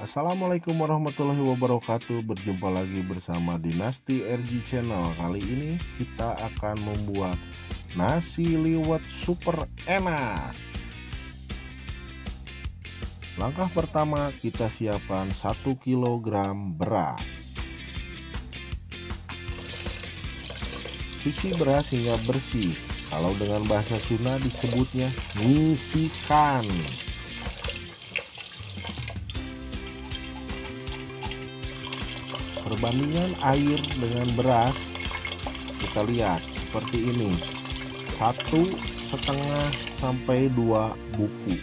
Assalamualaikum warahmatullahi wabarakatuh. Berjumpa lagi bersama Dinasti RG Channel. Kali ini kita akan membuat nasi liwet super enak. Langkah pertama, kita siapkan 1 kg beras. Cuci beras hingga bersih. Kalau dengan bahasa Sunda disebutnya nyisikan. Perbandingan air dengan beras kita lihat seperti ini, 1,5 sampai 2 buku.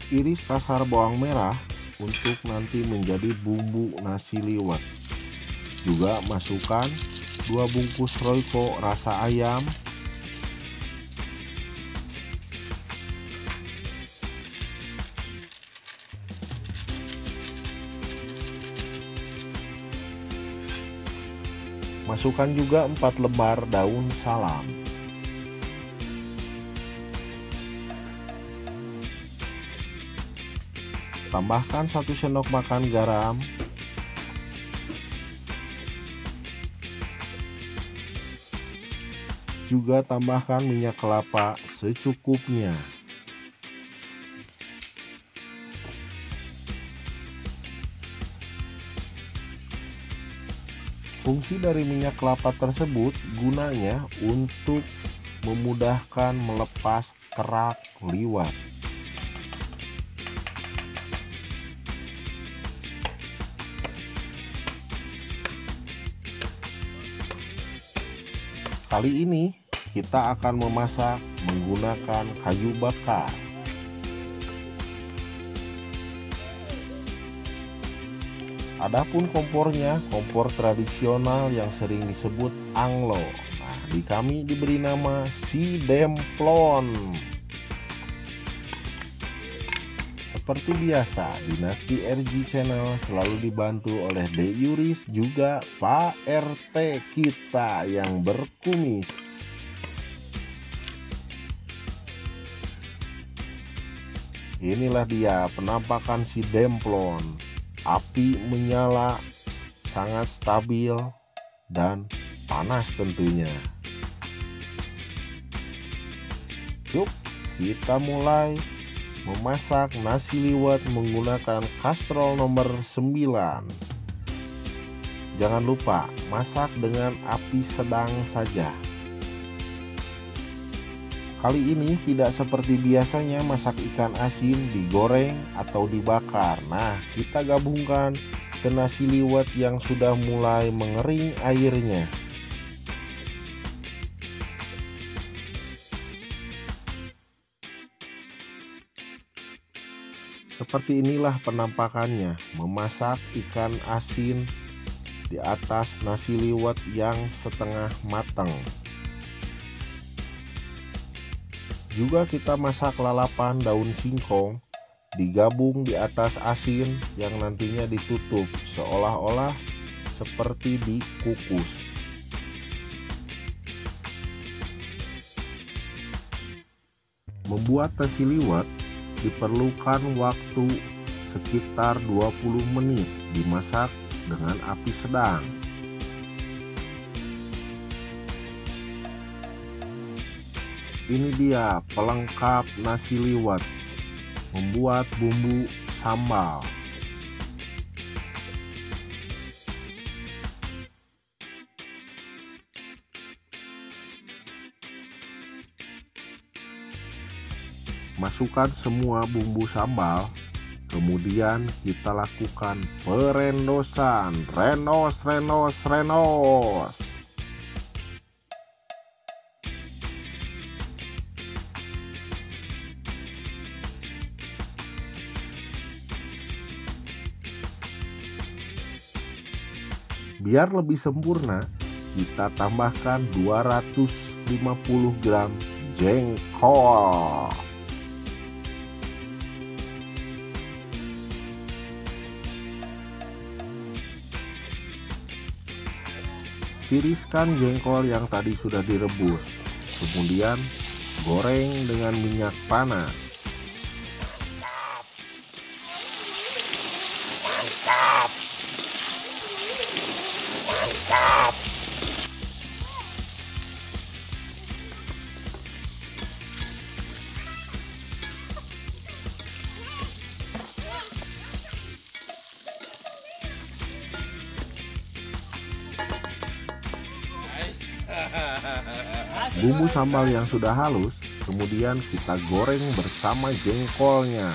Iris kasar bawang merah untuk nanti menjadi bumbu nasi liwet. Juga masukkan 2 bungkus Royco rasa ayam, masukkan juga 4 lembar daun salam. Tambahkan 1 sendok makan garam, juga tambahkan minyak kelapa secukupnya. Fungsi dari minyak kelapa tersebut gunanya untuk memudahkan melepas kerak liwet. Kali ini kita akan memasak menggunakan kayu bakar. Adapun kompornya, kompor tradisional yang sering disebut anglo. Nah, di kami diberi nama si demplon. Seperti biasa, Dinasti RG Channel selalu dibantu oleh De Yuris, juga Pak RT kita yang berkumis. Inilah dia penampakan si demplon. Api menyala sangat stabil dan panas tentunya. Yuk, kita mulai memasak nasi liwet menggunakan kastrol nomor 9. Jangan lupa masak dengan api sedang saja. Kali ini tidak seperti biasanya masak ikan asin digoreng atau dibakar. Nah, kita gabungkan ke nasi liwet yang sudah mulai mengering airnya. Seperti inilah penampakannya memasak ikan asin di atas nasi liwet yang setengah matang. Juga kita masak lalapan daun singkong digabung di atas asin yang nantinya ditutup seolah-olah seperti dikukus. Membuat nasi liwet diperlukan waktu sekitar 20 menit dimasak dengan api sedang. Ini dia pelengkap nasi liwet, membuat bumbu sambal. Masukkan semua bumbu sambal, kemudian kita lakukan perendosan, renos. Biar lebih sempurna, kita tambahkan 250 gram jengkol. Tiriskan jengkol yang tadi sudah direbus, kemudian goreng dengan minyak panas. Mantap. Mantap. Bumbu sambal yang sudah halus, kemudian kita goreng bersama jengkolnya.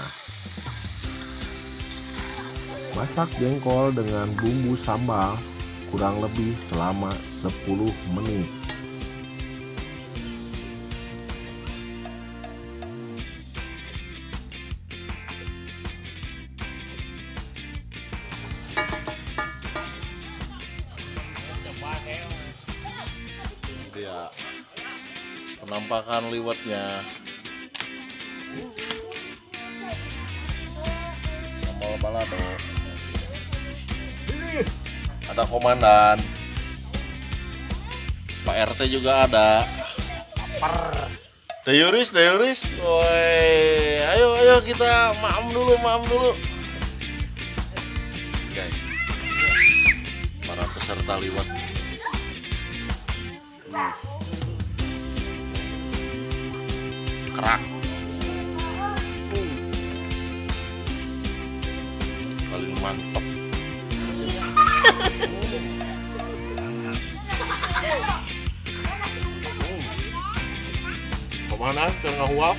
Masak jengkol dengan bumbu sambal kurang lebih selama 10 menit. Dia penampakan liwetnya, sambal balado, ada komandan, Pak RT juga ada. Dayuris, woi, ayo kita maam dulu, guys, para peserta liwet. Kerak paling mantap. Kemana? Ke ngahuap?